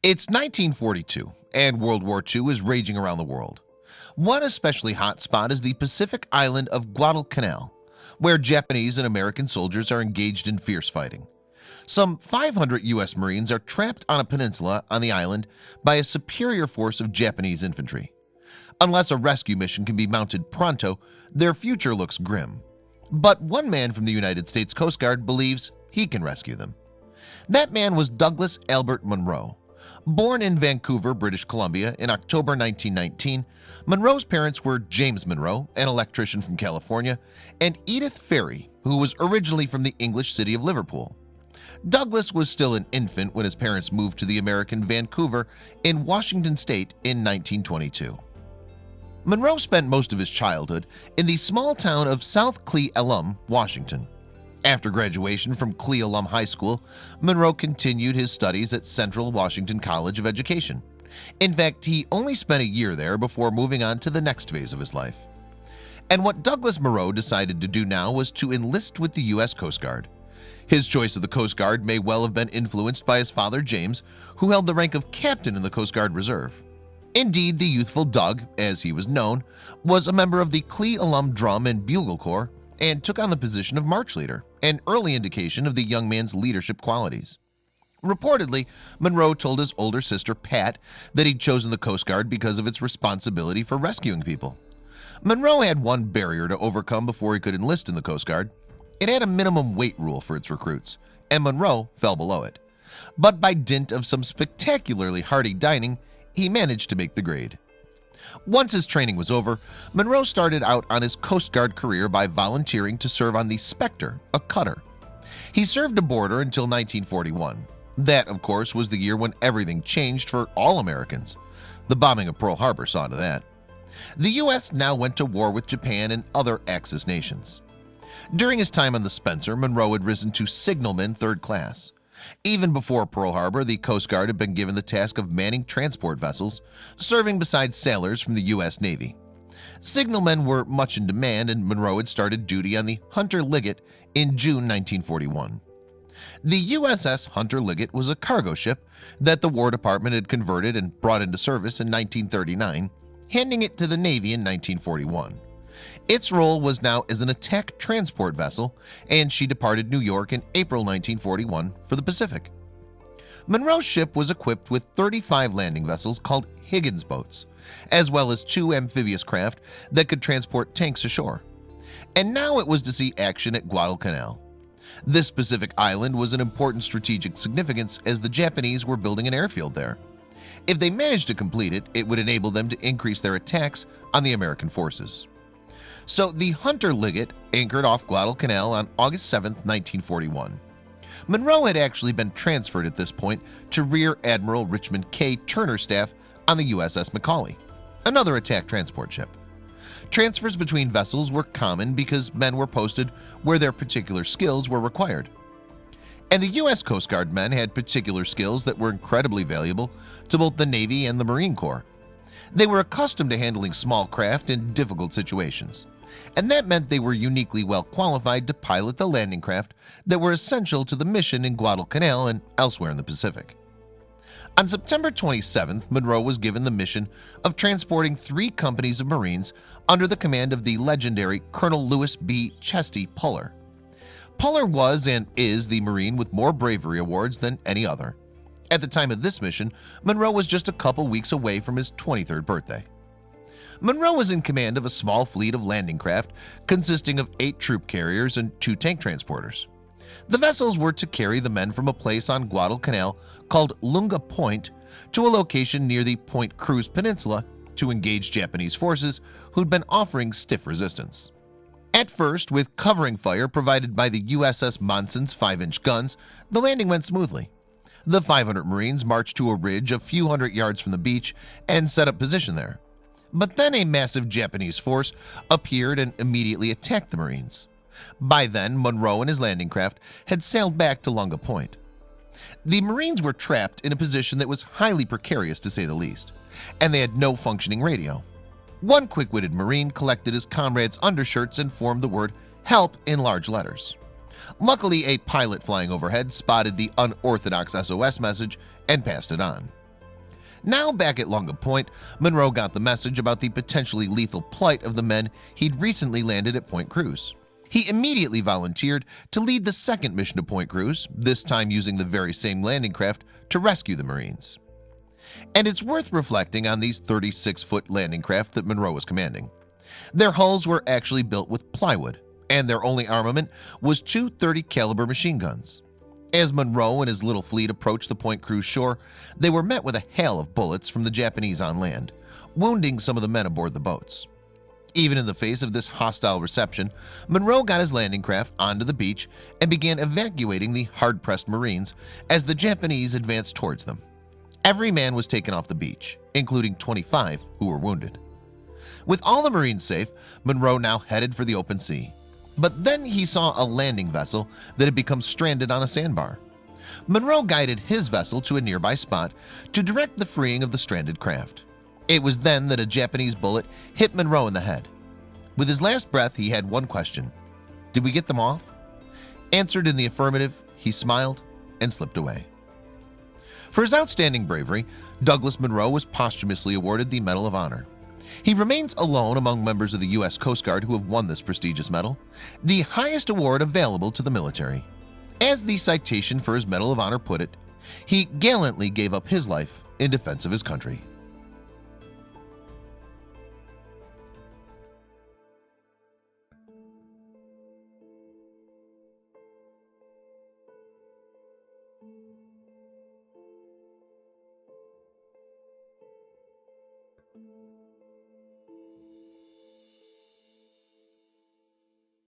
It's 1942, and World War II is raging around the world. One especially hot spot is the Pacific island of Guadalcanal, where Japanese and American soldiers are engaged in fierce fighting. Some 500 U.S. Marines are trapped on a peninsula on the island by a superior force of Japanese infantry. Unless a rescue mission can be mounted pronto, their future looks grim. But one man from the United States Coast Guard believes he can rescue them. That man was Douglas Albert Munro. Born in Vancouver, British Columbia in October 1919, Munro's parents were James Munro, an electrician from California, and Edith Ferry, who was originally from the English city of Liverpool. Douglas was still an infant when his parents moved to the American Vancouver in Washington State in 1922. Munro spent most of his childhood in the small town of South Cle Elum, Washington. After graduation from Cle Elum High School, Munro continued his studies at Central Washington College of Education. In fact, he only spent a year there before moving on to the next phase of his life. And what Douglas Munro decided to do now was to enlist with the U.S. Coast Guard. His choice of the Coast Guard may well have been influenced by his father James, who held the rank of captain in the Coast Guard Reserve. Indeed, the youthful Doug, as he was known, was a member of the Cle Elum Drum and Bugle Corps and took on the position of march leader, an early indication of the young man's leadership qualities. Reportedly, Munro told his older sister Pat that he'd chosen the Coast Guard because of its responsibility for rescuing people. Munro had one barrier to overcome before he could enlist in the Coast Guard. It had a minimum weight rule for its recruits, and Munro fell below it. But by dint of some spectacularly hearty dining, he managed to make the grade. Once his training was over, Munro started out on his Coast Guard career by volunteering to serve on the Spectre, a cutter. He served aboard her until 1941. That, of course, was the year when everything changed for all Americans. The bombing of Pearl Harbor saw to that. The U.S. now went to war with Japan and other Axis nations. During his time on the Spencer, Munro had risen to signalman third class. Even before Pearl Harbor, the Coast Guard had been given the task of manning transport vessels, serving beside sailors from the U.S. Navy. Signalmen were much in demand, and Munro had started duty on the Hunter Liggett in June 1941. The USS Hunter Liggett was a cargo ship that the War Department had converted and brought into service in 1939, handing it to the Navy in 1941. Its role was now as an attack transport vessel, and she departed New York in April 1941 for the Pacific. Munro's ship was equipped with 35 landing vessels called Higgins boats, as well as 2 amphibious craft that could transport tanks ashore. And now it was to see action at Guadalcanal. This Pacific island was an important strategic significance as the Japanese were building an airfield there. If they managed to complete it, it would enable them to increase their attacks on the American forces. So the Hunter Liggett anchored off Guadalcanal on August 7, 1941. Munro had actually been transferred at this point to Rear Admiral Richmond K. Turner's staff on the USS Macaulay, another attack transport ship. Transfers between vessels were common because men were posted where their particular skills were required. And the U.S. Coast Guard men had particular skills that were incredibly valuable to both the Navy and the Marine Corps. They were accustomed to handling small craft in difficult situations, and that meant they were uniquely well qualified to pilot the landing craft that were essential to the mission in Guadalcanal and elsewhere in the Pacific. On September 27th, Munro was given the mission of transporting 3 companies of Marines under the command of the legendary Colonel Lewis B. Chesty Puller. Puller was and is the Marine with more bravery awards than any other. At the time of this mission, Munro was just a couple weeks away from his 23rd birthday. Munro was in command of a small fleet of landing craft consisting of 8 troop carriers and 2 tank transporters. The vessels were to carry the men from a place on Guadalcanal called Lunga Point to a location near the Point Cruz Peninsula to engage Japanese forces who'd been offering stiff resistance. At first, with covering fire provided by the USS Monson's 5-inch guns, the landing went smoothly. The 500 Marines marched to a ridge a few hundred yards from the beach and set up position there. But then a massive Japanese force appeared and immediately attacked the Marines. By then, Munro and his landing craft had sailed back to Lunga Point. The Marines were trapped in a position that was highly precarious to say the least, and they had no functioning radio. One quick-witted Marine collected his comrades' undershirts and formed the word "help" in large letters. Luckily, a pilot flying overhead spotted the unorthodox SOS message and passed it on. Now back at Lunga Point, Monroe got the message about the potentially lethal plight of the men he'd recently landed at Point Cruz. He immediately volunteered to lead the second mission to Point Cruz, this time using the very same landing craft to rescue the Marines. And it's worth reflecting on these 36-foot landing craft that Monroe was commanding. Their hulls were actually built with plywood, and their only armament was two .30 caliber machine guns. As Monroe and his little fleet approached the Point Cruz shore, they were met with a hail of bullets from the Japanese on land, wounding some of the men aboard the boats. Even in the face of this hostile reception, Monroe got his landing craft onto the beach and began evacuating the hard-pressed Marines as the Japanese advanced towards them. Every man was taken off the beach, including 25 who were wounded. With all the Marines safe, Monroe now headed for the open sea. But then he saw a landing vessel that had become stranded on a sandbar. Monroe guided his vessel to a nearby spot to direct the freeing of the stranded craft. It was then that a Japanese bullet hit Monroe in the head. With his last breath, he had one question: did we get them off? Answered in the affirmative, he smiled and slipped away. For his outstanding bravery, Douglas Monroe was posthumously awarded the Medal of Honor. He remains alone among members of the U.S. Coast Guard who have won this prestigious medal, the highest award available to the military. As the citation for his Medal of Honor put it, he gallantly gave up his life in defense of his country.